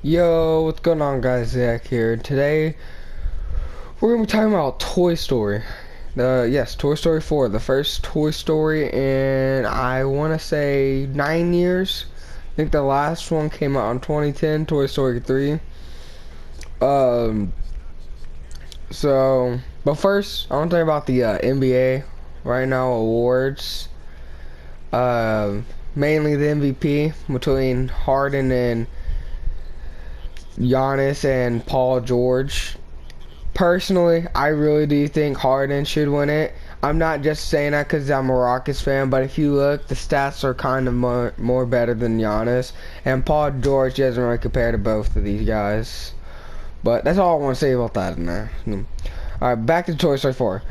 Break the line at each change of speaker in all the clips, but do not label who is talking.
Yo, what's going on guys? Zach here. Today we're gonna be talking about Toy Story. Yes, Toy Story 4, the first Toy Story in I wanna say 9 years. I think the last one came out in 2010, Toy Story 3. Um but first I wanna talk about the NBA right now awards. Mainly the MVP between Harden and Giannis and Paul George. Personally, I really do think Harden should win it. I'm not just saying that because I'm a Rockets fan, but if you look, the stats are kind of more better than Giannis, and Paul George doesn't really compare to both of these guys. But that's all I want to say about that in there. All right, back to Toy Story 4.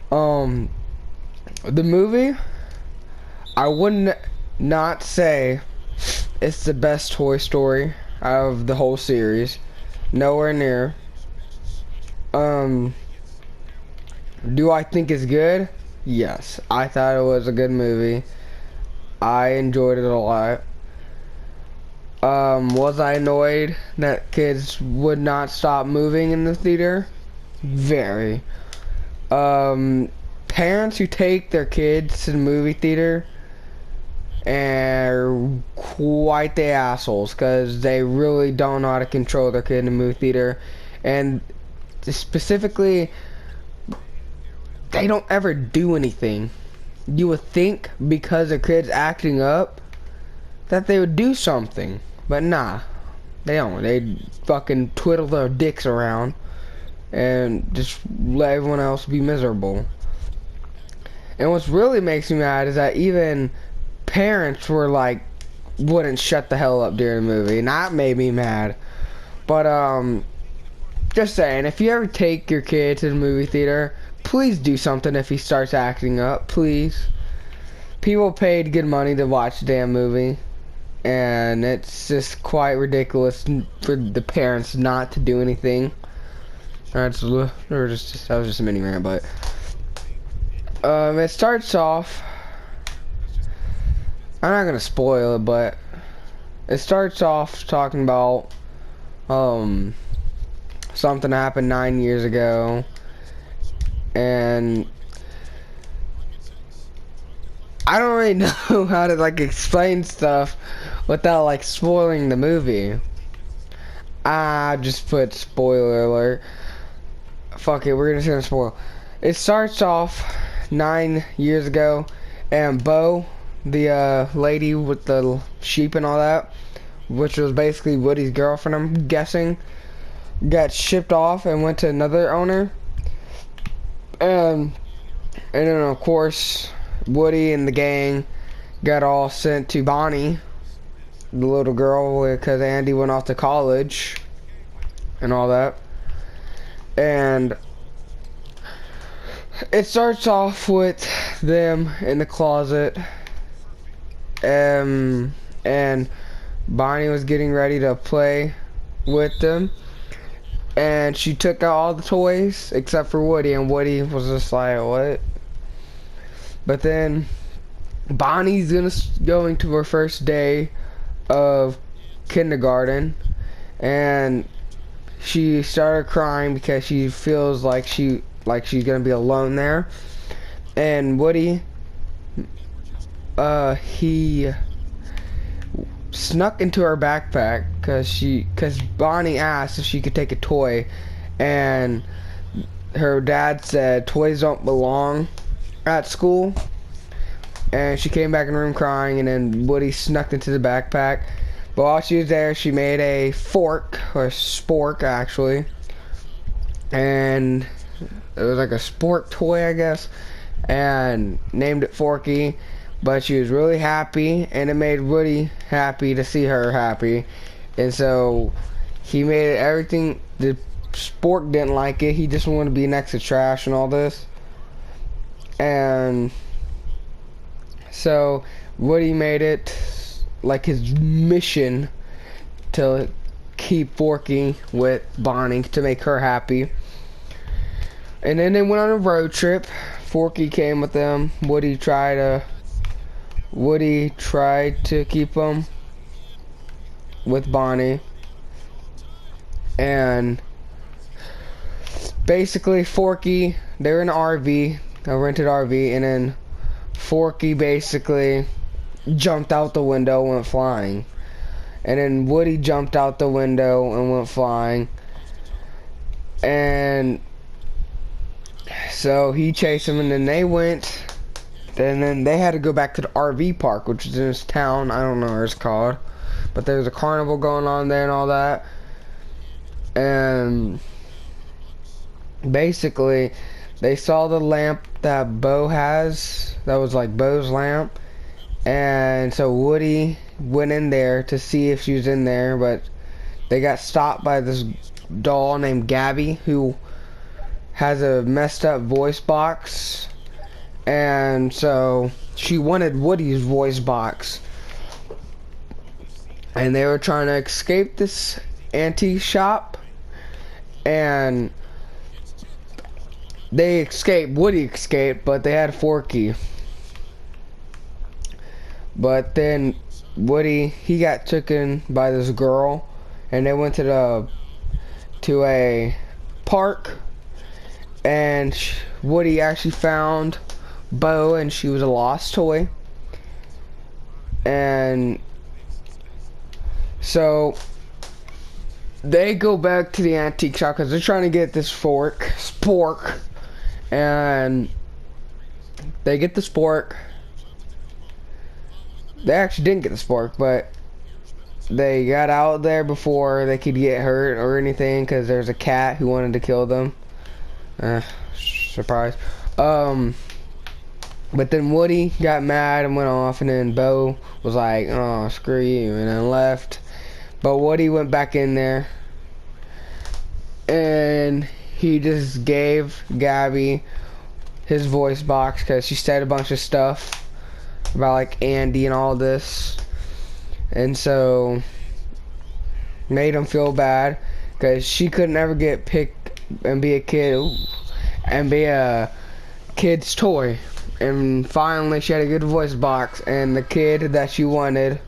The movie, I wouldn't not say it's the best Toy Story out of the whole series. Nowhere near. Do I think it's good? Yes. I thought it was a good movie. I enjoyed it a lot. Was I annoyed that kids would not stop moving in the theater? Very. Parents who take their kids to the movie theater are quite the assholes because they really don't know how to control their kid in the movie theater. And specifically, they don't ever do anything. You would think because a kid's acting up that they would do something, but nah, they don't. They fucking twiddle their dicks around and just let everyone else be miserable. And what's really makes me mad is that even parents were like, wouldn't shut the hell up during the movie, and that made me mad. But just saying, if you ever take your kid to the movie theater, please do something if he starts acting up, please. People paid good money to watch the damn movie, and it's just quite ridiculous for the parents not to do anything. That was just a mini rant, but it starts off. I'm not gonna spoil it, but it starts off talking about something happened 9 years ago, and I don't really know how to like explain stuff without like spoiling the movie. I just put spoiler alert. Fuck it, we're just gonna spoil. It starts off 9 years ago, and Bo, the lady with the sheep and all that, which was basically Woody's girlfriend, I'm guessing, got shipped off and went to another owner. And then of course Woody and the gang got all sent to Bonnie, the little girl, because Andy went off to college and all that. And it starts off with them in the closet, and Bonnie was getting ready to play with them, and she took out all the toys except for Woody, and Woody was just like, what? But then Bonnie's going to her first day of kindergarten, and she started crying because she feels like she's gonna be alone there. And Woody, he snuck into her backpack because Bonnie asked if she could take a toy, and her dad said toys don't belong at school. And she came back in the room crying, and then Woody snuck into the backpack. But while she was there, she made a fork, or spork actually, and it was like a sport toy, I guess, and named it Forky. But she was really happy, and it made Woody happy to see her happy, and so he made it everything. The Spork didn't like it. He just wanted to be next to trash and all this, and so Woody made it like his mission to keep Forky with Bonnie to make her happy. And then they went on a road trip. Forky came with them. Woody tried to keep him with Bonnie. And basically Forky, they're in an RV, a rented RV, and then Forky basically jumped out the window, went flying. And then Woody jumped out the window and went flying. And so he chased him, and then they went, and then they had to go back to the RV park, which is in this town. I don't know what it's called, but there's a carnival going on there and all that. And basically they saw the lamp that Bo has, that was like Bo's lamp, and so Woody went in there to see if she was in there, but they got stopped by this doll named Gabby, who has a messed up voice box, and so she wanted Woody's voice box, and they were trying to escape this antique shop, and they escaped. Woody escaped, but they had Forky. But then Woody, he got taken by this girl, and they went to a park, and Woody actually found Bo, and she was a lost toy. And so they go back to the antique shop because they're trying to get this spork, and they get the spork. They actually didn't get the spork, but they got out there before they could get hurt or anything, because there's a cat who wanted to kill them. Surprise. But then Woody got mad and went off, and then Bo was like, oh, screw you, and then left. But Woody went back in there, and he just gave Gabby his voice box because she said a bunch of stuff about like Andy and all this, and so made him feel bad because she couldn't ever get picked and be a kid and be a kid's toy. And finally she had a good voice box, and the kid that she wanted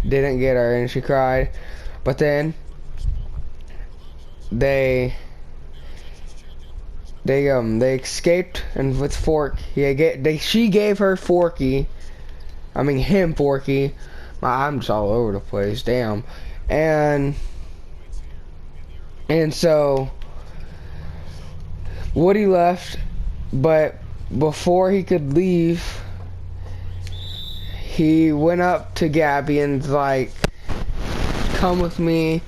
didn't get her, and she cried. But then they escaped, and with she gave her Forky, I mean him Forky. I'm just all over the place, damn. And so Woody left, but before he could leave, he went up to Gabby and was like, come with me,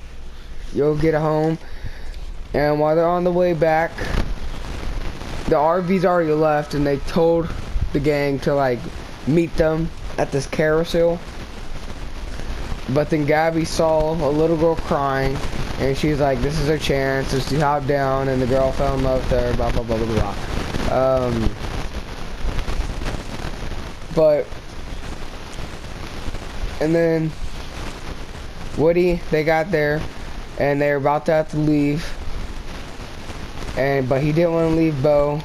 you'll get home. And while they're on the way back, the RV's already left, and they told the gang to like meet them at this carousel. But then Gabby saw a little girl crying, and she's like, this is her chance. So she hopped down, and the girl fell in love with her, blah blah blah blah blah. And then Woody, they got there, and they were about to have to leave, but he didn't want to leave Bo.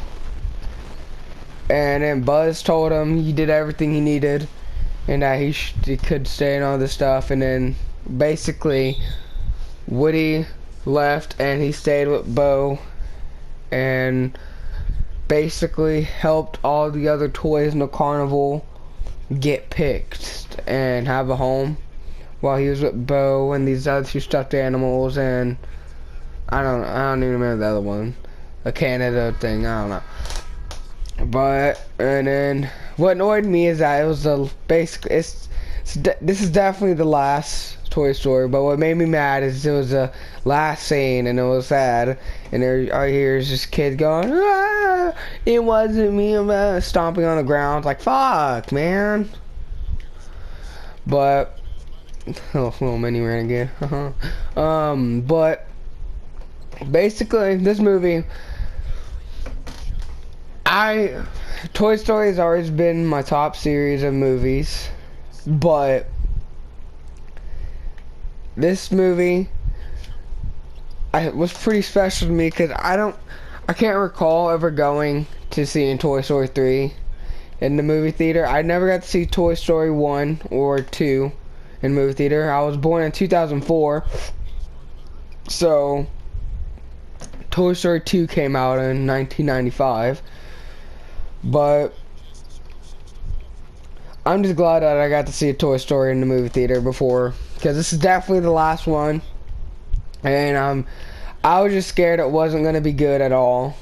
And then Buzz told him he did everything he needed, and that he could stay and all this stuff. And then basically Woody left, and he stayed with Bo, and basically helped all the other toys in the carnival get picked and have a home, while he was with Bo and these other two stuffed animals, and I don't even remember the other one, a Canada thing, I don't know. But and then what annoyed me is that it was this is definitely the last Toy Story, but what made me mad is it was the last scene, and it was sad, and there here's this kid going, ah, it wasn't me, stomping on the ground. It's like, fuck, man. But little mini renegade. But basically this movie, Toy Story has always been my top series of movies, but this movie was pretty special to me because I can't recall ever going to seeing Toy Story 3 in the movie theater. I never got to see Toy Story 1 or 2 in movie theater. I was born in 2004, so Toy Story 2 came out in 1995, but I'm just glad that I got to see a Toy Story in the movie theater before, because this is definitely the last one, and I was just scared it wasn't gonna be good at all.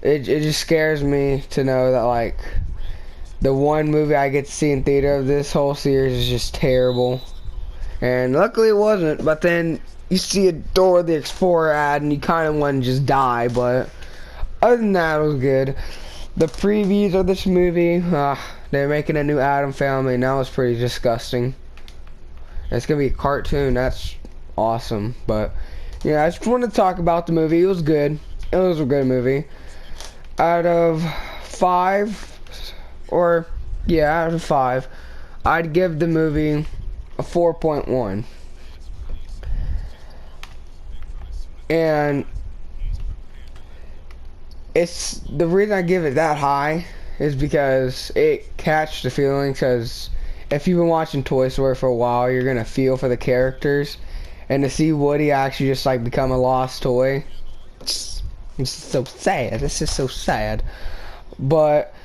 It just scares me to know that, like, the one movie I get to see in theater of this whole series is just terrible. And luckily it wasn't, but then you see a Dora the Explorer ad and you kind of want to just die, but other than that, it was good. The previews of this movie, they're making a new Addams Family, and that was pretty disgusting. It's going to be a cartoon, that's awesome, but yeah, I just wanted to talk about the movie. It was good. It was a good movie. Out of 5, or yeah, out of 5, I'd give the movie a 4.1. And it's the reason I give it that high is because it catched the feeling, because if you've been watching Toy Story for a while, you're gonna feel for the characters, and to see Woody actually just like become a lost toy, it's so sad. This is so sad. But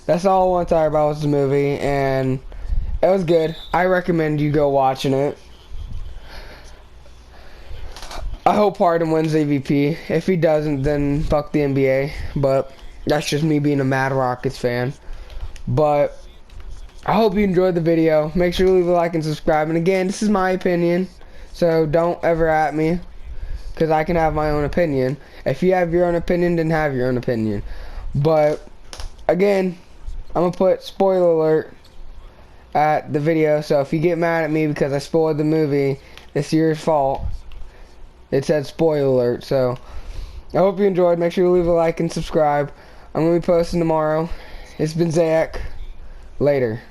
that's all I want to talk about was the movie, and it was good. I recommend you go watching it. I hope Harden wins MVP. If he doesn't, then fuck the NBA. But that's just me being a Mad Rockets fan. But I hope you enjoyed the video. Make sure to leave a like and subscribe. And again, this is my opinion, so don't ever at me, because I can have my own opinion. If you have your own opinion, then have your own opinion. But again, I'm gonna put spoiler alert at the video, so if you get mad at me because I spoiled the movie, it's your fault. It said spoiler alert. So I hope you enjoyed. Make sure you leave a like and subscribe. I'm gonna be posting tomorrow. It's been Zach. Later.